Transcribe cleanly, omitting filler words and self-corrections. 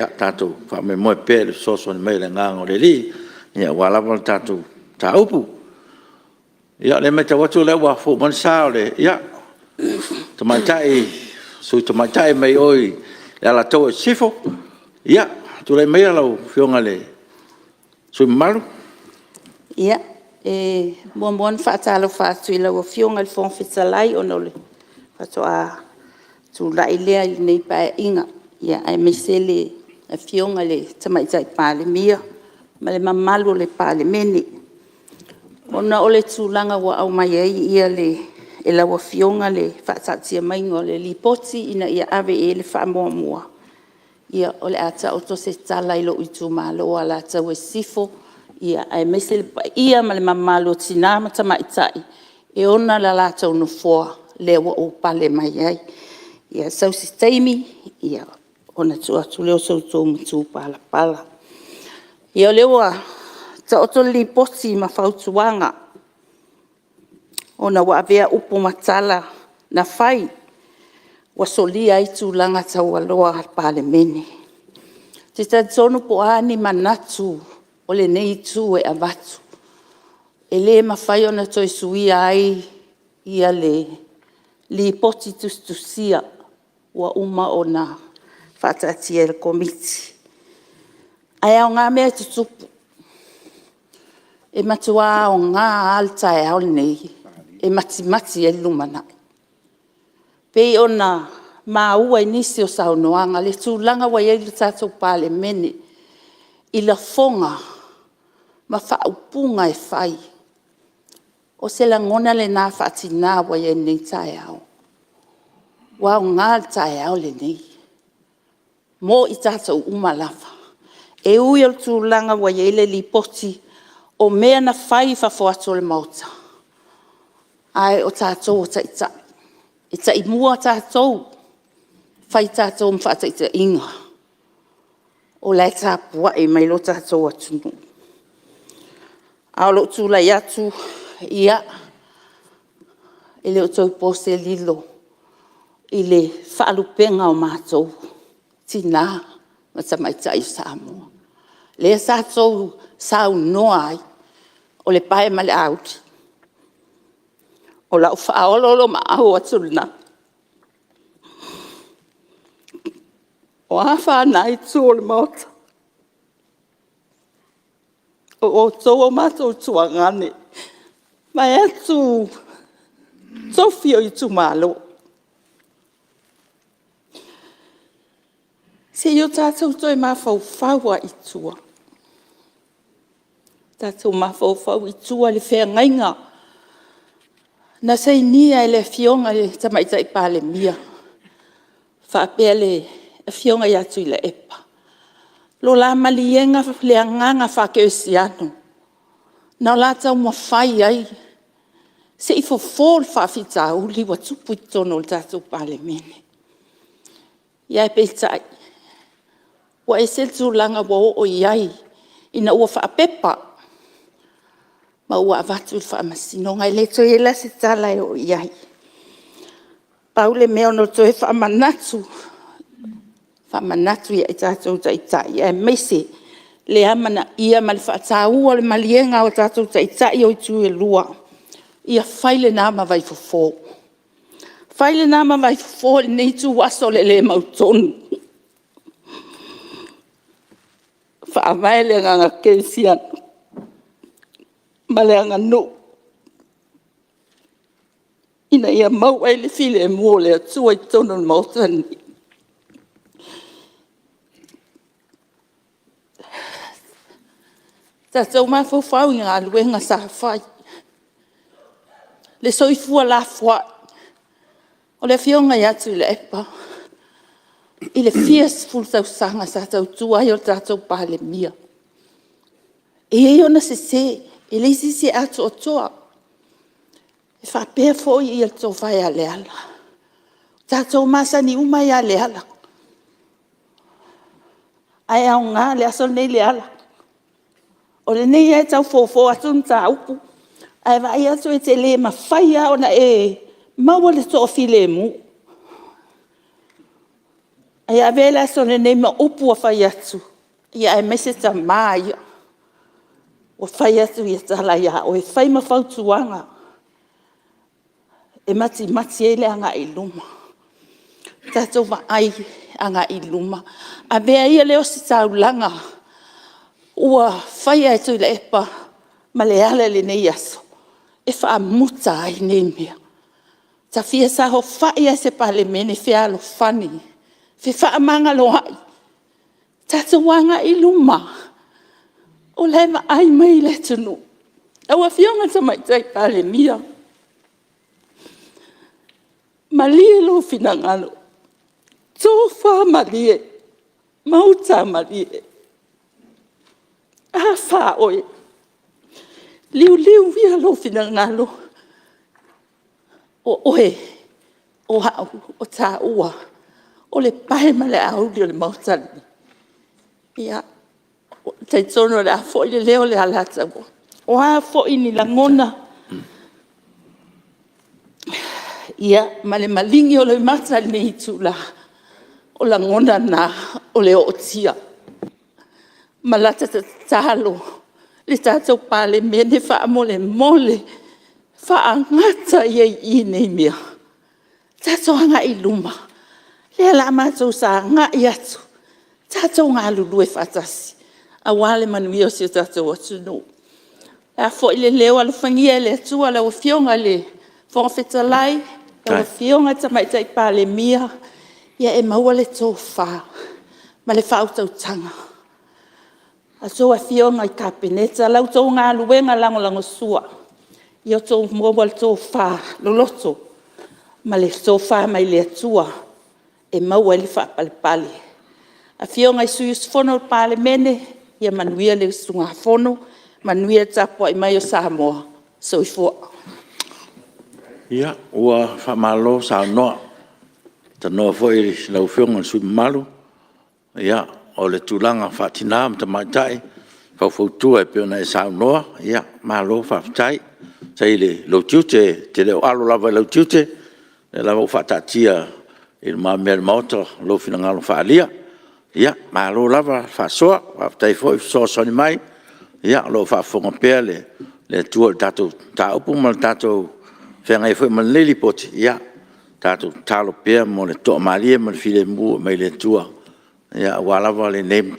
Ya tātou wha me moe pēle soso ni meile ngāngo le li. Ia walawa tātou tā upu. Ia le me te watu le wa fu man sao le. Ia. Tamaitai. Sui tamaitai mei oi. Ia la tau e sifo. Ia. Tu le mea lau fionga le. Sui malu. Ia. Muan whaatalo whaatui lau fionga le Faagasealii o le. Whatoa. Tu lai lea i nei pae inga. Ia. Ai mesele. A fionga le tamaitai Palemene. Ma le mamalu le Palemene. Ona o le tūlanga wa au mai ai ia le e lawa fionga le whaatatia maingo le lipoti ina ia ave e le whaamoamua. Ia o le ata o to se tala ilo Itumalo ala ata we sifo. Ia ai mese ia ma le mamalu tina ma tamaitai. E ona la lata unu foa le wa o pale mai ai. Ia sau si taimi. Ia ona tu leo sau tō mutu pala pala. Ia lewa ta oto li poti ma fautuanga. Ona wa avea upo matala na fai. Wa solia i tūlanga tau aloa Palemene. Te tonu po ani manatu o le nei tu e avatu. E le mawhai ona toi suia ai ia le li poti tustusia wa uma ona whatatia el komiti. Ai au ngā mea tutupu. E matua o ngā alta e au nei. E mati e lumana. Pei ona maua inisi o saunoanga. Le tūlanga wa iei le tātou Palemene. I la fonga. Ma whaupunga e whai. O se la ngona le nā whaatina wa iei nei tae au. Wa o ngā alta e au le nei. Mo i tātou umalafa. E ui al tūlanga wa iei le lipoti. O mea na whai whafoato le mauta. Ai o tātou o taitai. E tai mua tātou. Whai tātou mwhataita inga. O lai tāpua e mai lo tātou atunu. Aolo tūlai atu. Ia. E leo tau pose lilo. I le whaalupenga o mātou. Tina. Ma tamaitai Samoa. Le tātou sau noa ai. O le pae ma le auti. O lau whaololo ma au atulna. O a whanai tū o le mauta. O tō o mātou tuangane. Mai atu tōwhio Itumalo. Se yo tātou toi mawhau a itua. Tātou mawhau itua le whea ngainga. Na sei nia le fionga le tamaitai Palemene. Apia le fionga i atu i le epa. Lo la malienga le anganga Faagasealii. Na la tau mawhai ai. Se i fofol whawhita uli wa tupu i tono le tātou Palemene. Ia e peitai. Wa e se tūlanga wa o iai. Ina ua whaapepa. Ma ua avatu i whaamasino. Ngai le toi e la se tala e o iai. Paule mea no toi whaamanatu. Whaamanatu ia i tātou taitai. Ia e meise le amana ia ma le whaataua le malienga o tātou taitai o i tū e lua. Ia whaile nā ma vai fofo. Whaile nā ma vai fofo le nei tū waso le mautonu. Whaamai le nganga keisiana. Malae no. Ina ia mau ai le file e mua le atua i tono le mautani. Tātou mawhauwhau i ngā luenga sa whai. Le soifua la whai. O le fionga i atu i le epa. I le fias fultau sanga sa tau tua i o tātou Palemene. E ona se. E le sisi atu o toa. E whapea foi i al tō whai a leala. Tātou masani umai a leala. Ai au ngā le aso nei leala. O le nei e tau fōfō atu nta upu. Ai vai atu e te le ma whai a ona e maua le tō file mu. Ai a vela so nei ma upu a whai atu. Ia e mese ta maa ia. O whai atu ia tala ia. O e whai ma whautuanga. E mati ele anga i luma. Tatou wa ai anga i luma. A vea ia leo si taulanga. Ua whai atu le epa. Ma le ale le nei aso. E wha muta ai nei mea. Ta fia sa ho whai a se palemene fia alo whani. Fe wha manga lo hai. Tatou wanga i luma. O lewa ai mai le tunu. Awa fionga ta mai tai palemia. Malie lo finangalo. Tofa malie. Mauta malie. A wha oe. Liu via lo finangalo. O oe. O hau. O ta ua. O le pae ma le auli o le mautani. Ia. Tai tono le a fo le leo le alata. O a fo ini la ngona. Ia, ma le malingi o le mata le itula. O la ngona na o le otia. Ma lata talo. Le tatou Palemene wha mole. Wha angata i nei mea. Tatou anga i luma. Le la matou sa ngai atu. Tatou ngā lulu e whatasi. A wale manuia o si tatou atunu. A fo ile leo alu whangia le atua la o fionga le whongawhetalai. La o fionga tamaitai Palemia. Ia e maua le tō wha. Ma le whautautanga. A so a fionga i kapeneta. Lau tō ngā luenga lango sua. Ia tō mua le tō wha loloto. Ma le tō wha mai le atua. E maua le wha pale. A fionga i suius fono o Palemene. Ia manuia le sunga fono. Manuia tapua i mai o Samoa. So i fua. Ia, ua whamalo sa noa. Ta noa fo i lau fionga sui malu. Ia, o le tūlanga whatina am ta maitai. Whautua e peona e sa noa. Ia, malo whaftai. Sei le lau tiute, te leo alo lava lau tiute. Le lava whatatia i ma mea maota lo fina ngalo whaalia. Ia, malo lava whasoa. Whaftai fo i sosoni mai. Ia, lo whafonga pea le tua tatou taupu ma tatou whengai fo i man leli poti. Ia, tatou talo pea mo le toa malie ma le file mua mai le tua. Ia, walawa le name